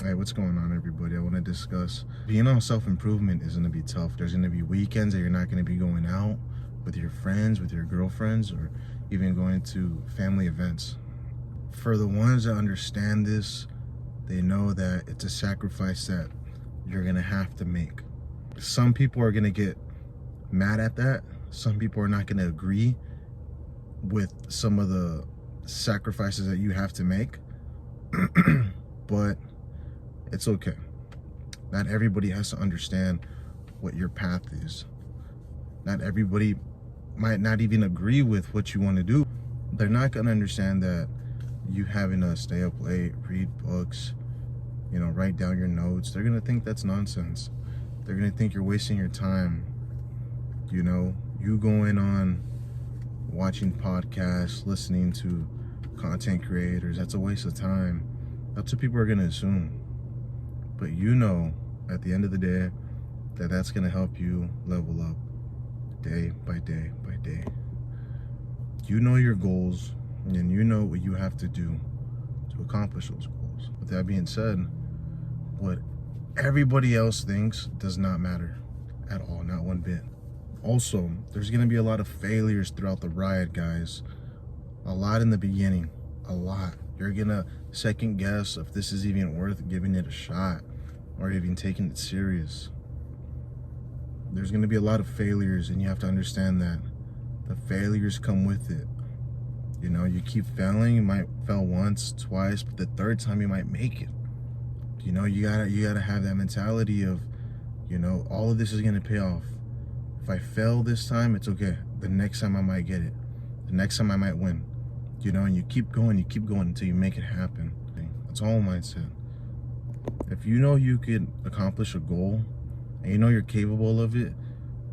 Hey, what's going on, everybody? I want to discuss being on self-improvement is going to be tough. There's going to be weekends that you're not going to be going out with your friends, with your girlfriends, or even going to family events. For the ones that understand this, they know that it's a sacrifice that you're going to have to make. Some people are going to get mad at that. Some people are not going to agree with some of the sacrifices that you have to make. But it's okay. Not everybody has to understand what your path is. Not everybody might not even agree with what you want to do. They're not going to understand that you having to stay up late, read books, write down your notes. They're going to think that's nonsense. They're going to think you're wasting your time. You going on watching podcasts, listening to content creators, that's a waste of time. That's what people are going to assume. But at the end of the day, that's going to help you level up day by day by day. You know your goals, and you know what you have to do to accomplish those goals. With that being said, what everybody else thinks does not matter at all, not one bit. Also, there's going to be a lot of failures throughout the ride, guys. A lot in the beginning, a lot. You're going to second guess if this is even worth giving it a shot or even taking it serious. There's going to be a lot of failures, and you have to understand that the failures come with it. You keep failing. You might fail once, twice, but the third time you might make it. You gotta have that mentality of, all of this is going to pay off. If I fail this time, it's okay. The next time I might get it. The next time I might win. And you keep going until you make it happen. That's all mindset. If you know you could accomplish a goal and you know you're capable of it,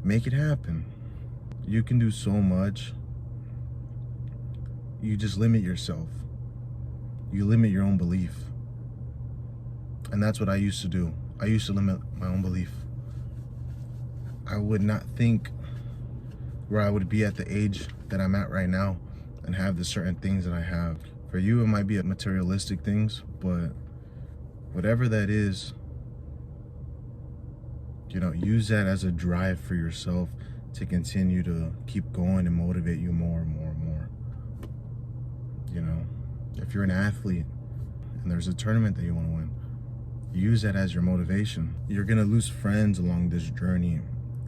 make it happen. You can do so much. You just limit yourself. You limit your own belief. And that's what I used to do. I used to limit my own belief. I would not think where I would be at the age that I'm at right now and have the certain things that I have. For you, it might be materialistic things, but whatever that is, use that as a drive for yourself to continue to keep going and motivate you more and more and more. If you're an athlete and there's a tournament that you want to win, use that as your motivation. You're going to lose friends along this journey,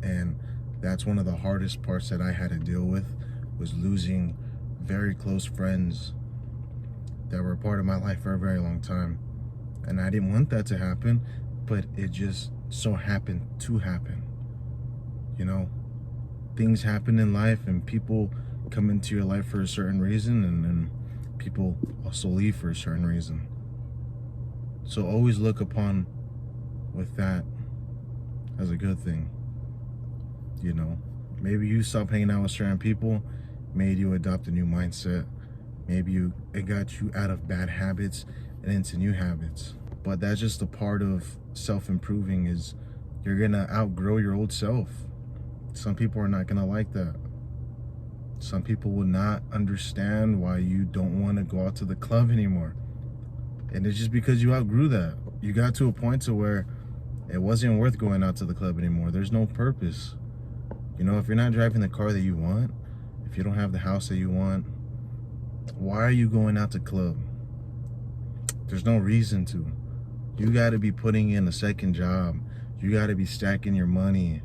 and that's one of the hardest parts that I had to deal with, was losing very close friends that were a part of my life for a very long time. And I didn't want that to happen, but it just so happened to happen. Things happen in life, and people come into your life for a certain reason, and then people also leave for a certain reason. So always look upon with that as a good thing. Maybe you stop hanging out with certain people, made you adopt a new mindset. Maybe it got you out of bad habits and into new habits. But that's just a part of self-improving, is you're gonna outgrow your old self. Some people are not gonna like that. Some people will not understand why you don't want to go out to the club anymore. And it's just because you outgrew that. You got to a point to where it wasn't worth going out to the club anymore. There's no purpose. If you're not driving the car that you want, if you don't have the house that you want, why are you going out to club? There's no reason to. You got to be putting in a second job. You got to be stacking your money.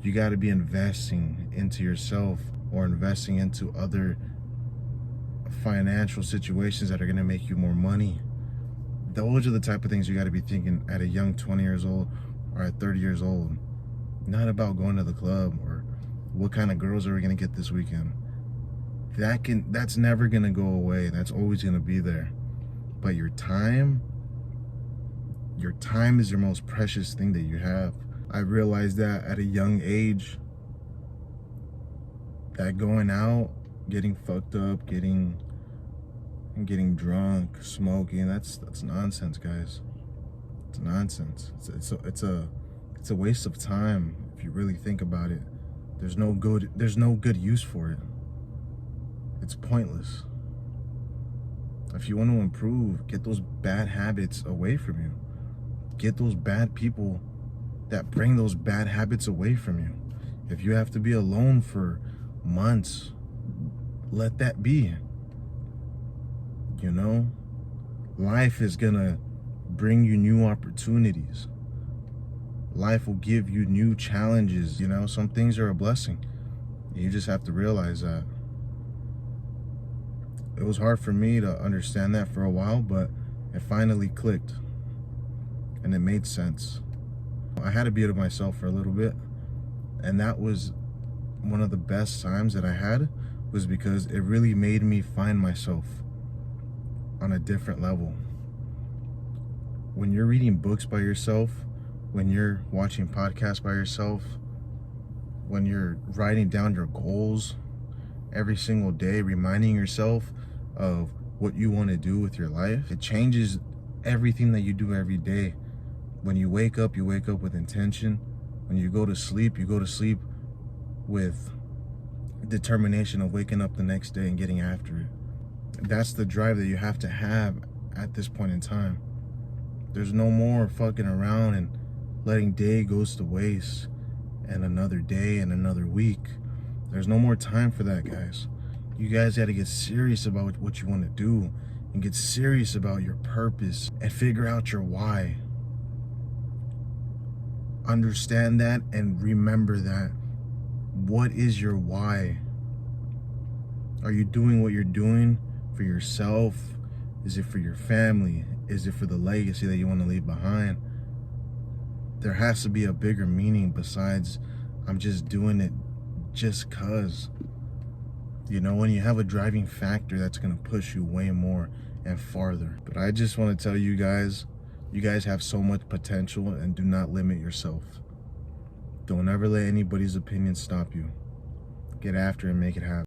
You got to be investing into yourself or investing into other financial situations that are going to make you more money. Those are the type of things you got to be thinking at a young 20 years old or at 30 years old. Not about going to the club or what kind of girls are we going to get this weekend. That's never going to go away. That's always going to be there. But your time is your most precious thing that you have. I realized that at a young age, that going out, getting fucked up, getting drunk, smoking, that's nonsense, guys. It's nonsense. It's a waste of time if you really think about it. There's no good use for it. It's pointless. If you want to improve, get those bad habits away from you. get those bad people that bring those bad habits away from you. If you have to be alone for months, let that be. You know, life is gonna bring you new opportunities. Life will give you new challenges. You know, some things are a blessing. You just have to realize that. It was hard for me to understand that for a while, but it finally clicked and it made sense. I had to be to myself for a little bit, and that was one of the best times that I had, was because it really made me find myself on a different level. When you're reading books by yourself, when you're watching podcasts by yourself, when you're writing down your goals every single day, reminding yourself of what you want to do with your life, it changes everything that you do every day. When you wake up with intention. When you go to sleep with determination of waking up the next day and getting after it. That's the drive that you have to have at this point in time. There's no more fucking around and letting day goes to waste, and another day and another week. There's no more time for that, guys. You guys got to get serious about what you want to do, and get serious about your purpose, and figure out your why. Understand that and remember that. What is your why? Are you doing what you're doing for yourself? Is it for your family? Is it for the legacy that you want to leave behind? There has to be a bigger meaning besides I'm just doing it just cause. You know, when you have a driving factor, that's going to push you way more and farther. But I just want to tell you guys have so much potential, and do not limit yourself. Don't ever let anybody's opinion stop you. Get after it and make it happen.